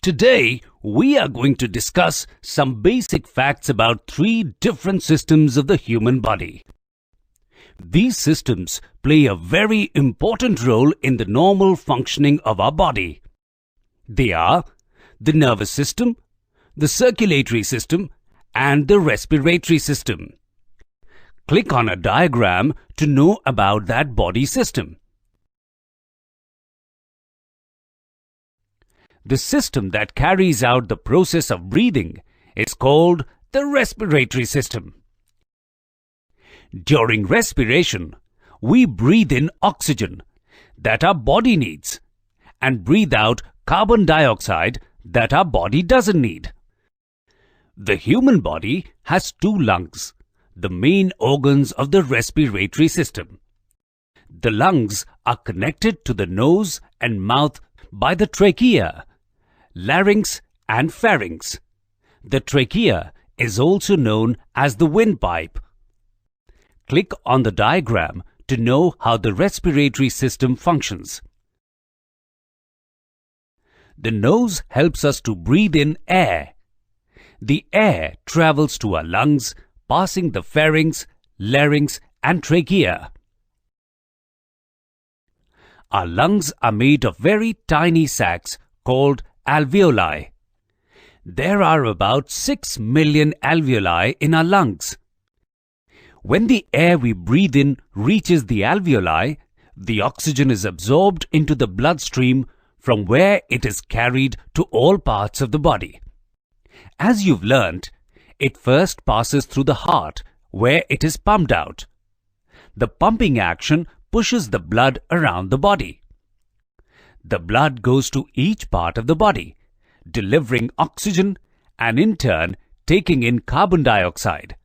Today, we are going to discuss some basic facts about three different systems of the human body. These systems play a very important role in the normal functioning of our body. They are the nervous system, the circulatory system, and the respiratory system. Click on a diagram to know about that body system. The system that carries out the process of breathing is called the respiratory system. During respiration, we breathe in oxygen that our body needs and breathe out carbon dioxide that our body doesn't need. The human body has two lungs, the main organs of the respiratory system. The lungs are connected to the nose and mouth by the trachea, larynx and pharynx. The trachea is also known as the windpipe. Click on the diagram to know how the respiratory system functions. The nose helps us to breathe in air. The air travels to our lungs, passing the pharynx, larynx and trachea. Our lungs are made of very tiny sacs called alveoli. There are about 6 million alveoli in our lungs. When the air we breathe in reaches the alveoli, the oxygen is absorbed into the bloodstream from where it is carried to all parts of the body. As you've learnt, it first passes through the heart where it is pumped out. The pumping action pushes the blood around the body. The blood goes to each part of the body, delivering oxygen and in turn taking in carbon dioxide.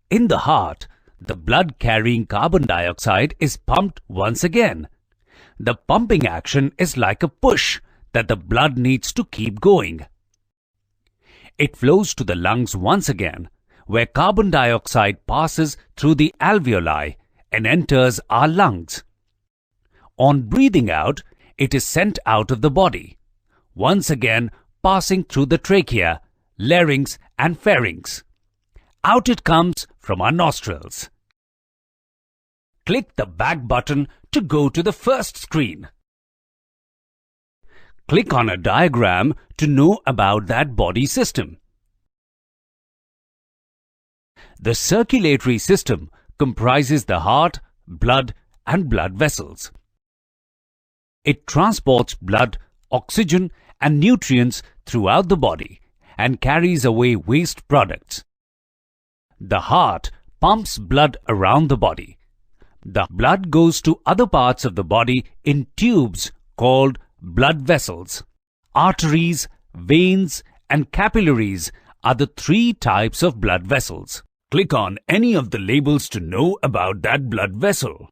In the heart, the blood carrying carbon dioxide is pumped once again. The pumping action is like a push that the blood needs to keep going. It flows to the lungs once again, where carbon dioxide passes through the alveoli and enters our lungs. On breathing out, it is sent out of the body, once again passing through the trachea, larynx and pharynx. Out it comes from our nostrils. Click the back button to go to the first screen. Click on a diagram to know about that body system. The circulatory system comprises the heart, blood and blood vessels. It transports blood, oxygen and nutrients throughout the body and carries away waste products. The heart pumps blood around the body. The blood goes to other parts of the body in tubes called blood vessels. Arteries, veins and capillaries are the three types of blood vessels. Click on any of the labels to know about that blood vessel.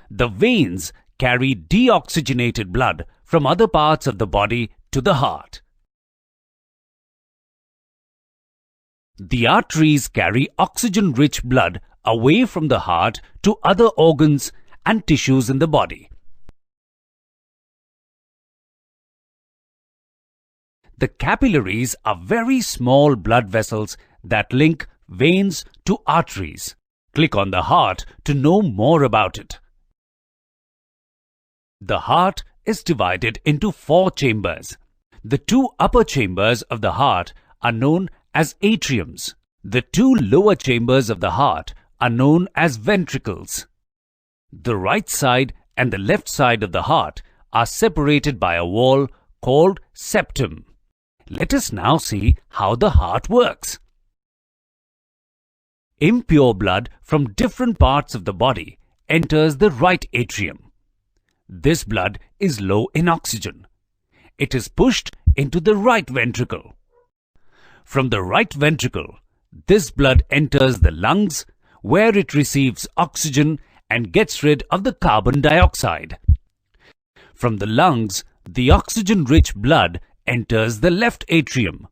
The veins carry deoxygenated blood from other parts of the body to the heart. The arteries carry oxygen-rich blood away from the heart to other organs and tissues in the body. The capillaries are very small blood vessels that link veins to arteries. Click on the heart to know more about it. The heart is divided into 4 chambers. The 2 upper chambers of the heart are known as atriums. The 2 lower chambers of the heart are known as ventricles. The right side and the left side of the heart are separated by a wall called septum. Let us now see how the heart works. Impure blood from different parts of the body enters the right atrium. This blood is low in oxygen. It is pushed into the right ventricle. From the right ventricle, this blood enters the lungs where it receives oxygen and gets rid of the carbon dioxide. From the lungs, the oxygen-rich blood enters the left atrium.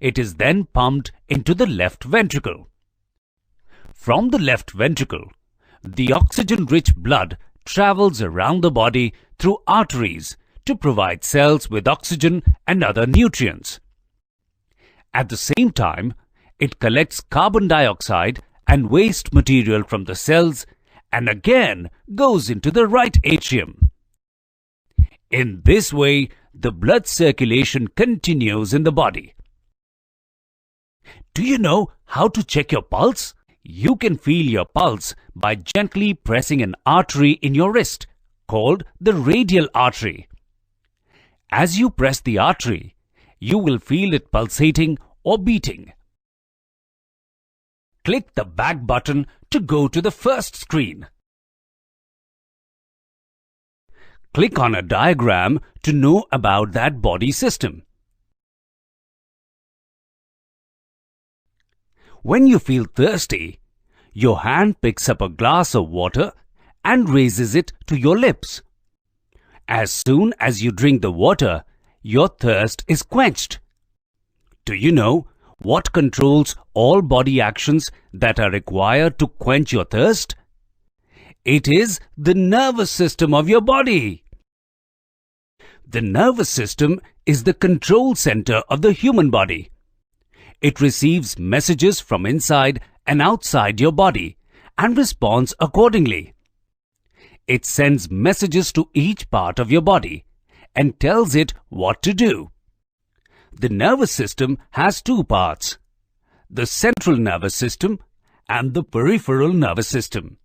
It is then pumped into the left ventricle. From the left ventricle, the oxygen-rich blood travels around the body through arteries to provide cells with oxygen and other nutrients. At the same time, it collects carbon dioxide and waste material from the cells and again goes into the right atrium. In this way, the blood circulation continues in the body. Do you know how to check your pulse? You can feel your pulse by gently pressing an artery in your wrist, called the radial artery. As you press the artery, you will feel it pulsating or beating. Click the back button to go to the first screen. Click on a diagram to know about that body system. When you feel thirsty, your hand picks up a glass of water and raises it to your lips. As soon as you drink the water, your thirst is quenched. Do you know what controls all body actions that are required to quench your thirst? It is the nervous system of your body. The nervous system is the control center of the human body. It receives messages from inside and outside your body and responds accordingly. It sends messages to each part of your body and tells it what to do. The nervous system has two parts: the central nervous system and the peripheral nervous system.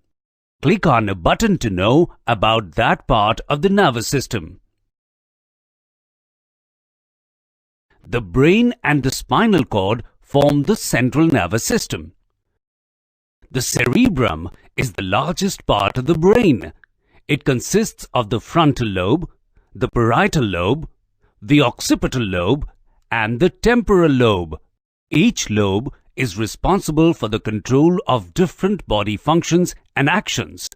Click on a button to know about that part of the nervous system. The brain and the spinal cord form the central nervous system. The cerebrum is the largest part of the brain. It consists of the frontal lobe, the parietal lobe, the occipital lobe, and the temporal lobe. Each lobe is responsible for the control of different body functions and actions.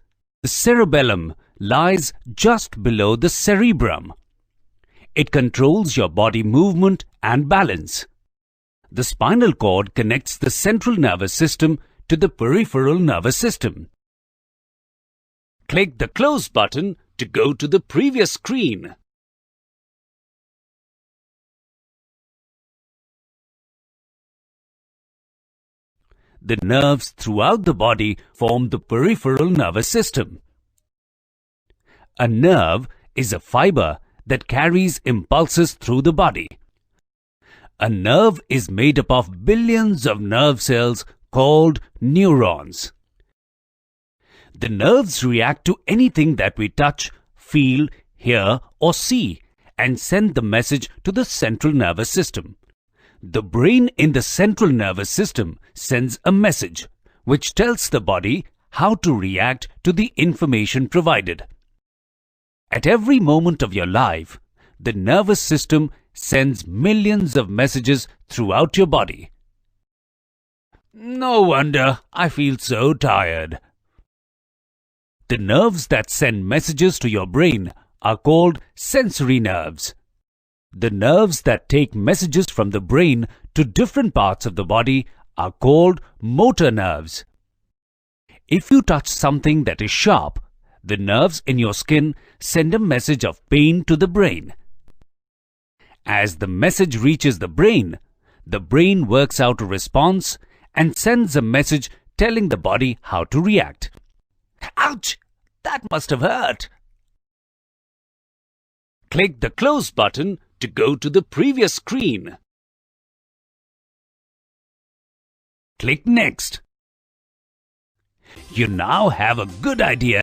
The cerebellum lies just below the cerebrum. It controls your body movement and balance. The spinal cord connects the central nervous system to the peripheral nervous system. Click the Close button to go to the previous screen. The nerves throughout the body form the peripheral nervous system. A nerve is a fiber that carries impulses through the body. A nerve is made up of billions of nerve cells called neurons. The nerves react to anything that we touch, feel, hear, or see and send the message to the central nervous system. The brain in the central nervous system sends a message which tells the body how to react to the information provided. At every moment of your life, the nervous system sends millions of messages throughout your body. No wonder I feel so tired. The nerves that send messages to your brain are called sensory nerves. The nerves that take messages from the brain to different parts of the body are called motor nerves. If you touch something that is sharp, the nerves in your skin send a message of pain to the brain. As the message reaches the brain works out a response and sends a message telling the body how to react. Ouch! That must have hurt. Click the Close button to go to the previous screen. Click Next. You now have a good idea